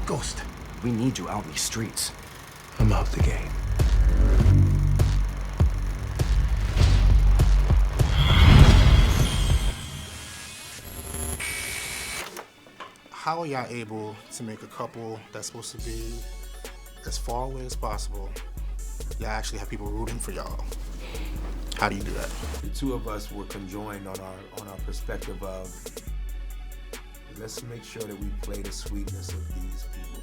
Ghost, We need you out in these streets. I'm out the game. How are y'all able to make a couple that's supposed to be as far away as possible, y'all actually have people rooting for y'all? How do you do that? The two of us were conjoined on our perspective of, let's make sure that we play the sweetness of these people.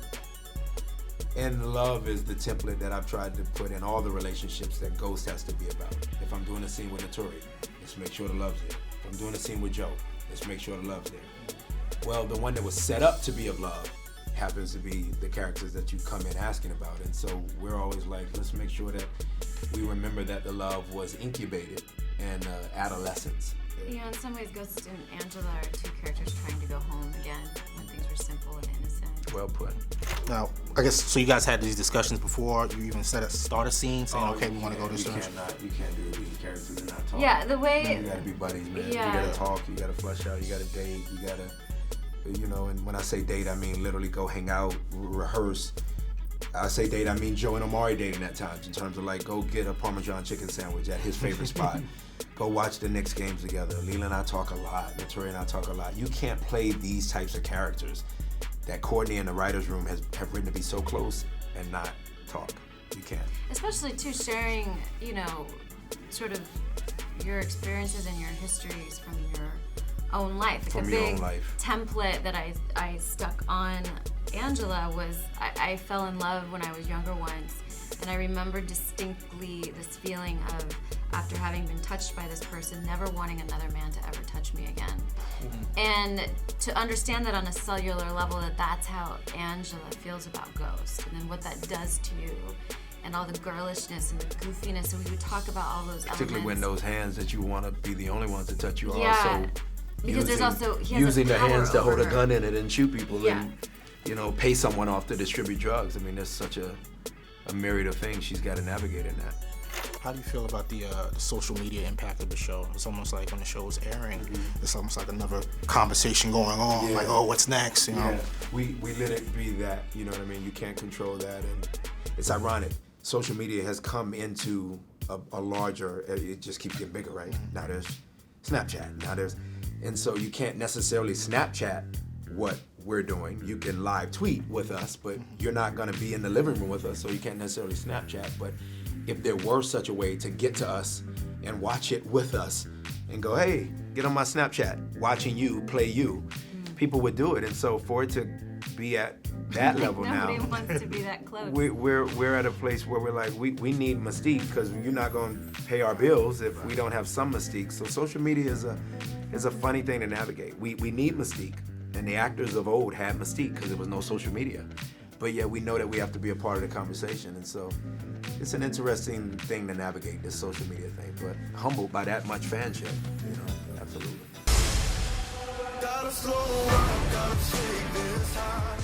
And love is the template that I've tried to put in all the relationships that Ghost has to be about. If I'm doing a scene with Notori, let's make sure the love's there. If I'm doing a scene with Joe, let's make sure the love's there. Well, the one that was set up to be of love happens to be the characters that you come in asking about. And so we're always like, let's make sure that we remember that the love was incubated in adolescence. Yeah, in some ways, Ghost and Angela are two characters trying to go home again when things were simple and innocent. Well put. Now, I guess, so you guys had these discussions before you even start a scene saying, okay, we want to go this direction? You can't do these characters and not talk. Yeah, the way... You gotta be buddies, man. Yeah. You gotta talk, you gotta flush out, you gotta date, you gotta, you know, and when I say date, I mean literally go hang out, rehearse. I say date, I mean Joe and Omari dating at times, in terms of like, go get a Parmesan chicken sandwich at his favorite spot. Go watch the Knicks games together. Lela and I talk a lot, Notori and I talk a lot. You can't play these types of characters that Courtney and the writer's room have written to be so close and not talk. You can't. Especially, too, sharing, you know, sort of your experiences and your histories from your own life. Like From a your big own life. template that I stuck on Angela was, I fell in love when I was younger once, and I remember distinctly this feeling of, after having been touched by this person, never wanting another man to ever touch me again. Mm-hmm. And to understand that on a cellular level, that's how Angela feels about Ghost, and then what that does to you, and all the girlishness and the goofiness, and we would talk about all those Particularly elements. when those hands that you want to be the only ones to touch you are Yeah, also because there's also, he has using a the power hands to hold over a her. gun in it and shoot people Yeah. and, you know, pay someone off to distribute drugs. I mean, there's such a myriad of things she's got to navigate in that. How do you feel about the social media impact of the show? It's almost like when the show is airing, it's almost like another conversation going on, Yeah. like, oh, what's next, you know? Yeah, we let it be that, you know what I mean? You can't control that, and it's ironic. Social media has come into a larger, it just keeps getting bigger, right? Now there's Snapchat, and so you can't necessarily Snapchat what we're doing. You can live tweet with us, but you're not gonna be in the living room with us, so you can't necessarily Snapchat. But if there were such a way to get to us and watch it with us and go, hey, get on my Snapchat, watching you play you, people would do it. And so for it to be at that level now, Nobody wants to be that close. we're at a place where we're like, we need mystique, because you're not gonna pay our bills if we don't have some mystique. So social media is a funny thing to navigate. We need mystique, and the actors of old had mystique because there was no social media. But yeah, we know that we have to be a part of the conversation, and so it's an interesting thing to navigate, this social media thing, but humbled by that much fanship, you know, absolutely. Gotta slow up, gotta take this high.